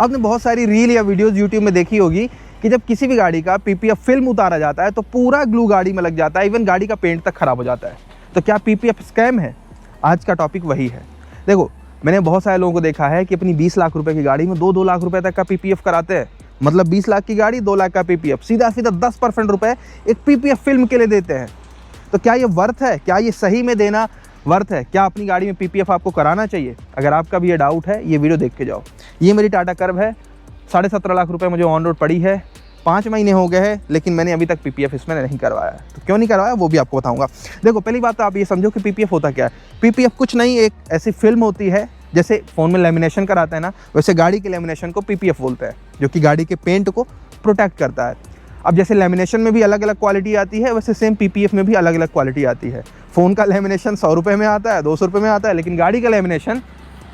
आपने बहुत सारी रील या वीडियोस यूट्यूब में देखी होगी कि जब किसी भी गाड़ी का पीपीएफ फिल्म उतारा जाता है तो पूरा ग्लू गाड़ी में लग जाता है, इवन गाड़ी का पेंट तक खराब हो जाता है। तो क्या पीपीएफ स्कैम है? आज का टॉपिक वही है। देखो, मैंने बहुत सारे लोगों को देखा है कि अपनी 20 लाख रुपए की गाड़ी में 2-2 लाख रुपए तक का पीपीएफ कराते हैं। मतलब 20 लाख की गाड़ी, 2 लाख का पीपीएफ, सीधा 10% रुपए एक पीपीएफ फिल्म के लिए देते हैं। तो क्या ये वर्थ है? क्या ये सही में देना वर्थ है? क्या अपनी गाड़ी में पीपीएफ आपको कराना चाहिए? अगर आपका भी ये डाउट है, ये वीडियो देख के जाओ। ये मेरी टाटा कर्व है, 17.5 लाख रुपए मुझे ऑन रोड पड़ी है। 5 महीने हो गए हैं, लेकिन मैंने अभी तक पीपीएफ इसमें नहीं करवाया है। तो क्यों नहीं करवाया वो भी आपको बताऊंगा। देखो, पहली बात तो आप ये समझो कि पीपीएफ होता क्या है। पीपीएफ कुछ नहीं, एक ऐसी फिल्म होती है, जैसे फ़ोन में लेमिनेशन कराते हैं ना, वैसे गाड़ी के लेमिनेशन को पीपीएफ बोलते हैं, जो कि गाड़ी के पेंट को प्रोटेक्ट करता है। अब जैसे लेमिनेशन में भी अलग अलग क्वालिटी आती है, वैसे सेम पीपीएफ में भी अलग अलग क्वालिटी आती है। फ़ोन का लेमिनेशन 100 रुपये में आता है, 200 रुपये में आता है, लेकिन गाड़ी का लेमिनेशन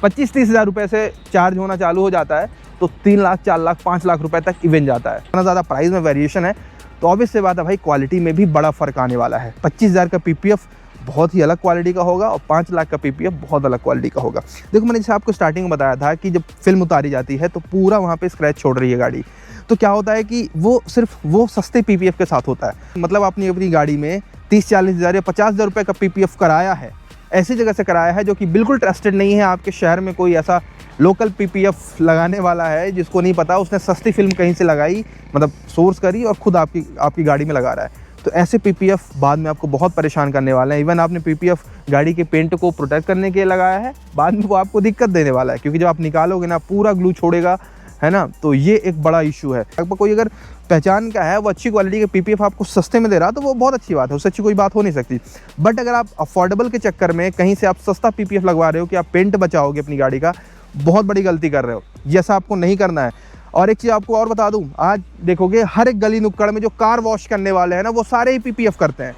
25-30 हज़ार रुपये से चार्ज होना चालू हो जाता है। तो 3 लाख, 4 लाख, 5 लाख रुपए तक इवन जाता है। इतना ज़्यादा प्राइस में वेरिएशन है, तो ऑब्वियस से बात है भाई, क्वालिटी में भी बड़ा फ़र्क आने वाला है। 25,000 का पीपीएफ बहुत ही अलग क्वालिटी का होगा और 5 लाख का पीपीएफ बहुत अलग क्वालिटी का होगा। देखो, मैंने जैसे आपको स्टार्टिंग में बताया था कि जब फिल्म उतारी जाती है तो पूरा वहाँ पे स्क्रैच छोड़ रही है गाड़ी। तो क्या होता है कि वो सिर्फ वो सस्ते पीपीएफ के साथ होता है। मतलब आपने अपनी गाड़ी में 30-40 हज़ार या 50 हज़ार रुपये का पीपीएफ कराया है, ऐसी जगह से कराया है जो कि बिल्कुल ट्रस्टेड नहीं है। आपके शहर में कोई ऐसा लोकल पीपीएफ लगाने वाला है जिसको नहीं पता, उसने सस्ती फिल्म कहीं से लगाई, मतलब सोर्स करी और खुद आपकी गाड़ी में लगा रहा है। तो ऐसे पीपीएफ बाद में आपको बहुत परेशान करने वाले हैं। इवन आपने पीपीएफ गाड़ी के पेंट को प्रोटेक्ट करने के लिए लगाया है, बाद में वो आपको दिक्कत देने वाला है, क्योंकि जब आप निकालोगे ना पूरा ग्लू छोड़ेगा, है ना। तो ये एक बड़ा इशू है। आपको कोई अगर पहचान का है, वो अच्छी क्वालिटी के पीपीएफ आपको सस्ते में दे रहा, तो वो बहुत अच्छी बात है, उससे अच्छी कोई बात हो नहीं सकती। बट अगर आप अफोर्डेबल के चक्कर में कहीं से आप सस्ता पीपीएफ लगवा रहे हो कि आप पेंट बचाओगे अपनी गाड़ी का, बहुत बड़ी गलती कर रहे हो। ये ऐसा आपको नहीं करना है। और एक चीज़ आपको और बता दूं, आज देखोगे हर एक गली नुक्कड़ में जो कार वॉश करने वाले हैं ना, वो सारे ही पीपीएफ करते हैं।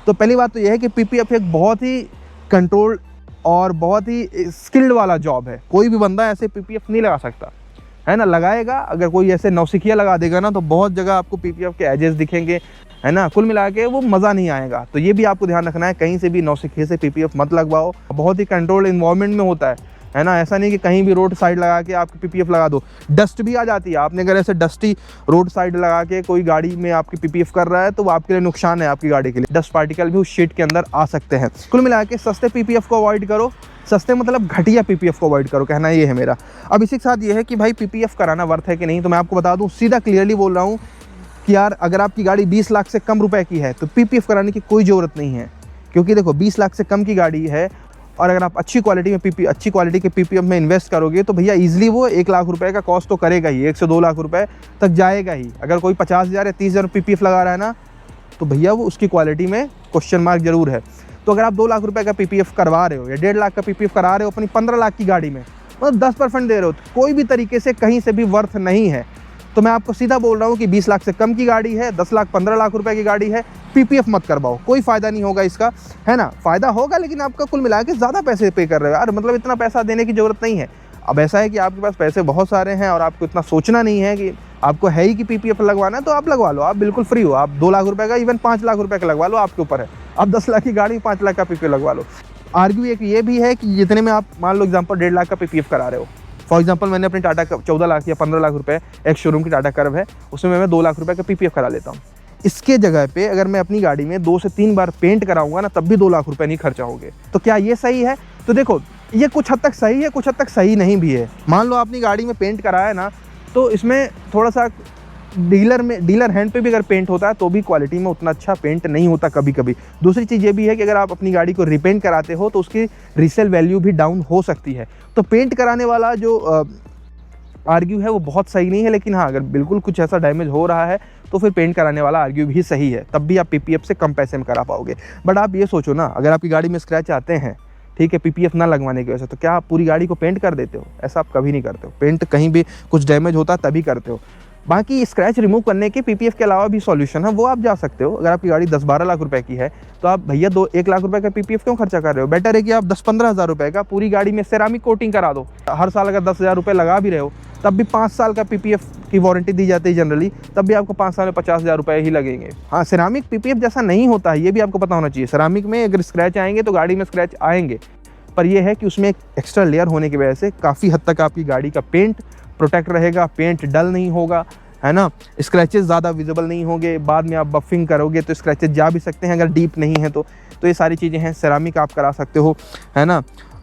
तो पहली बात तो यह है कि पीपीएफ एक बहुत ही कंट्रोल्ड और बहुत ही स्किल्ड वाला जॉब है। कोई भी बंदा ऐसे पीपीएफ नहीं लगा सकता, है ना। लगाएगा, अगर कोई ऐसे नौसिखिया लगा देगा ना, तो बहुत जगह आपको पीपीएफ के एजेस दिखेंगे, है ना। कुल मिला के वो मज़ा नहीं आएगा। तो ये भी आपको ध्यान रखना है, कहीं से भी नौसिखिए से पीपीएफ मत लगवाओ। बहुत ही कंट्रोल्ड इन्वायरमेंट में होता है ना। ऐसा नहीं कि कहीं भी रोड साइड लगा के आपकी पीपीएफ लगा दो, डस्ट भी आ जाती है। आपने अगर ऐसे डस्टी रोड साइड लगा के कोई गाड़ी में आपकी पीपीएफ कर रहा है, तो वो आपके लिए नुकसान है, आपकी गाड़ी के लिए। डस्ट पार्टिकल भी उस शीट के अंदर आ सकते हैं। कुल मिला के सस्ते पीपीएफ को अवॉइड करो। सस्ते मतलब घटिया पीपीएफ को अवॉइड करो, कहना ये है मेरा। अब इसी के साथ ये है कि भाई पीपीएफ कराना वर्थ है कि नहीं, तो मैं आपको बता दूं, सीधा क्लियरली बोल रहा हूँ कि यार, अगर आपकी गाड़ी 20 लाख से कम रुपए की है तो पीपीएफ कराने की कोई ज़रूरत नहीं है। क्योंकि देखो, 20 लाख से कम की गाड़ी है और अगर आप अच्छी क्वालिटी के पीपीएफ में इन्वेस्ट करोगे, तो भैया ईजिली वो 1 लाख रुपए का कॉस्ट तो करेगा ही, 1 से 2 लाख रुपए तक जाएगा ही। अगर कोई 50,000 या 30,000 पीपीएफ लगा रहा है ना, तो भैया वो उसकी क्वालिटी में क्वेश्चन मार्क जरूर है। तो अगर आप 2 लाख रुपए का पीपीएफ करवा रहे हो या 1.5 लाख का पीपीएफ करा रहे हो अपनी 15 लाख की गाड़ी में, मतलब 10% दे रहे हो, तो कोई भी तरीके से कहीं से भी वर्थ नहीं है। तो मैं आपको सीधा बोल रहा हूँ कि 20 लाख से कम की गाड़ी है, 10 लाख 15 लाख रुपए की गाड़ी है, पीपीएफ मत करवाओ। कोई फ़ायदा नहीं होगा इसका, है ना। फ़ायदा होगा, लेकिन आपका कुल मिला के ज़्यादा पैसे पे कर रहे हो यार, मतलब इतना पैसा देने की ज़रूरत नहीं है। अब ऐसा है कि आपके पास पैसे बहुत सारे हैं और आपको इतना सोचना नहीं है कि आपको है ही कि पीपीएफ लगवाना है, तो आप लगवा लो, आप बिल्कुल फ्री हो। आप 2 लाख रुपए का, इवन 5 लाख रुपए का लगवा लो, आपके ऊपर है। आप 10 लाख की गाड़ी 5 लाख का पीपीएफ लगवा लो। आर्ग्यू एक ये भी है कि जितने में आप मान लो एग्जाम्पल 1.5 लाख का पीपीएफ करा रहे हो, फॉर एग्जाम्पल मैंने अपनी टाटा का 14 लाख या 15 लाख रुपए, एक शोरूम की टाटा कर्व है, उसमें मैं 2 लाख रुपए का पीपीएफ करा लेता हूँ। इसके जगह पे अगर मैं अपनी गाड़ी में 2 से 3 बार पेंट कराऊंगा ना, तब भी 2 लाख रुपए नहीं खर्चा होंगे। तो क्या ये सही है? तो देखो, ये कुछ हद तक सही है, कुछ हद तक सही नहीं भी है। मान लो आपने गाड़ी में पेंट कराया ना, तो इसमें थोड़ा सा डीलर हैंड पे भी अगर पेंट होता है तो भी क्वालिटी में उतना अच्छा पेंट नहीं होता कभी कभी। दूसरी चीज़ ये भी है कि अगर आप अपनी गाड़ी को रिपेंट कराते हो तो उसकी रीसेल वैल्यू भी डाउन हो सकती है। तो पेंट कराने वाला जो आर्ग्यू है वो बहुत सही नहीं है। लेकिन हाँ, अगर बिल्कुल कुछ ऐसा डैमेज हो रहा है तो फिर पेंट कराने वाला आर्ग्यू भी सही है, तब भी आप पीपीएफ से कम पैसे में करा पाओगे। बट आप ये सोचो ना, अगर आपकी गाड़ी में स्क्रैच आते हैं, ठीक है, पीपीएफ ना लगवाने की वजह से, तो क्या आप पूरी गाड़ी को पेंट कर देते हो? ऐसा आप कभी नहीं करते हो। पेंट कहीं भी कुछ डैमेज होता है तभी करते हो। बाकी स्क्रैच रिमूव करने के पीपीएफ के अलावा भी सॉल्यूशन है, वो आप जा सकते हो। अगर आपकी गाड़ी 10-12 लाख रुपए की है, तो आप भैया 1 लाख रुपए का पीपीएफ क्यों खर्चा कर रहे हो? बेटर है कि आप 10-15 हज़ार रुपए का पूरी गाड़ी में सेरामिक कोटिंग करा दो। हर साल अगर 10,000 रुपये लगा भी रहे हो, तब भी 5 साल का पीपीएफ की वारंटी दी जाती है जनरली, तब भी आपको 5 साल में 50,000 रुपये ही लगेंगे। हाँ, सेरामिक पीपीएफ जैसा नहीं होता है, ये भी आपको पता होना चाहिए। सेरामिक में अगर स्क्रैच आएंगे तो गाड़ी में स्क्रैच आएंगे, पर यह है कि उसमें एक एक्स्ट्रा लेयर होने की वजह से काफ़ी हद तक आपकी गाड़ी का पेंट प्रोटेक्ट रहेगा, पेंट डल नहीं होगा, है ना, स्क्रैचेस ज़्यादा विजिबल नहीं होंगे, बाद में आप बफिंग करोगे तो स्क्रैचेस जा भी सकते हैं अगर डीप नहीं है तो ये सारी चीज़ें हैं। सेरामिक आप करा सकते हो, है ना,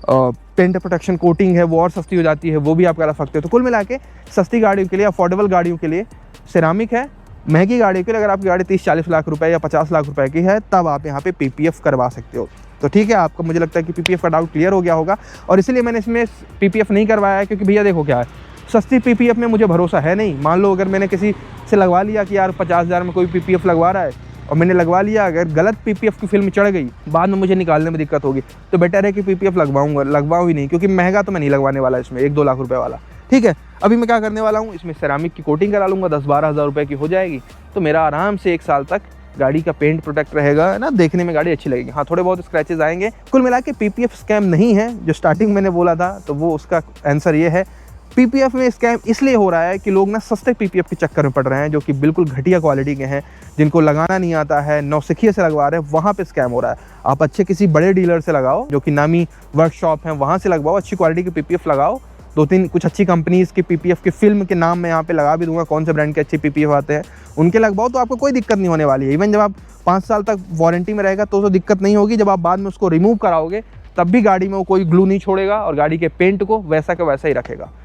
पेंट प्रोटेक्शन कोटिंग है वो और सस्ती हो जाती है, वो भी आप करा सकते हो। तो कुल मिला के सस्ती गाड़ियों के लिए, अफोर्डेबल गाड़ियों के लिए सेरामिक है। महंगी गाड़ियों के लिए अगर आपकी गाड़ी 30-40 लाख रुपए या 50 लाख रुपए की है तब आप यहाँ पे पीपीएफ करवा सकते हो। तो ठीक है, आपका मुझे लगता है कि पीपीएफ का डाउट क्लियर हो गया होगा, और इसीलिए मैंने इसमें पीपीएफ नहीं करवाया है, क्योंकि भैया देखो क्या है, सस्ती पीपीएफ में मुझे भरोसा है नहीं। मान लो अगर मैंने किसी से लगवा लिया कि यार 50,000 में कोई पीपीएफ लगवा रहा है और मैंने लगवा लिया, अगर गलत पीपीएफ की फिल्म चढ़ गई, बाद में मुझे निकालने में दिक्कत होगी, तो बेटर है कि पीपीएफ लगवाऊँ ही नहीं, क्योंकि महंगा तो मैं नहीं लगवाने वाला इसमें 1-2 लाख रुपए वाला। ठीक है, अभी मैं क्या करने वाला हूँ, इसमें सेरामिक की कोटिंग करा लूँगा, 10-12 हज़ार रुपये की हो जाएगी, तो मेरा आराम से 1 साल तक गाड़ी का पेंट प्रोटेक्ट रहेगा, है ना, देखने में गाड़ी अच्छी लगेगी। हाँ, थोड़े बहुत स्क्रैचेस आएंगे। कुल मिला के पीपीएफ स्कैम नहीं है, जो स्टार्टिंग मैंने बोला था तो वो उसका आंसर ये है। पीपीएफ में स्कैम इसलिए हो रहा है कि लोग ना सस्ते पीपीएफ के चक्कर में पड़ रहे हैं, जो कि बिल्कुल घटिया क्वालिटी के हैं, जिनको लगाना नहीं आता है, नौसिखिए से लगवा रहे हैं, वहाँ पे स्कैम हो रहा है। आप अच्छे किसी बड़े डीलर से लगाओ, जो कि नामी वर्कशॉप हैं, वहाँ से लगवाओ, अच्छी क्वालिटी की पीपीएफ लगाओ। 2-3 कुछ अच्छी कंपनीज़ की पीपीएफ की फिल्म के नाम मैं यहाँ पे लगा भी दूंगा, कौन से ब्रांड के अच्छे पीपीएफ आते हैं, उनके लगवाओ, तो आपको कोई दिक्कत नहीं होने वाली है। इवन जब आप 5 साल तक वारंटी में रहेगा तो दिक्कत नहीं होगी। जब आप बाद में उसको रिमूव कराओगे तब भी गाड़ी में वो कोई ग्लू नहीं छोड़ेगा और गाड़ी के पेंट को वैसा का वैसा ही रखेगा।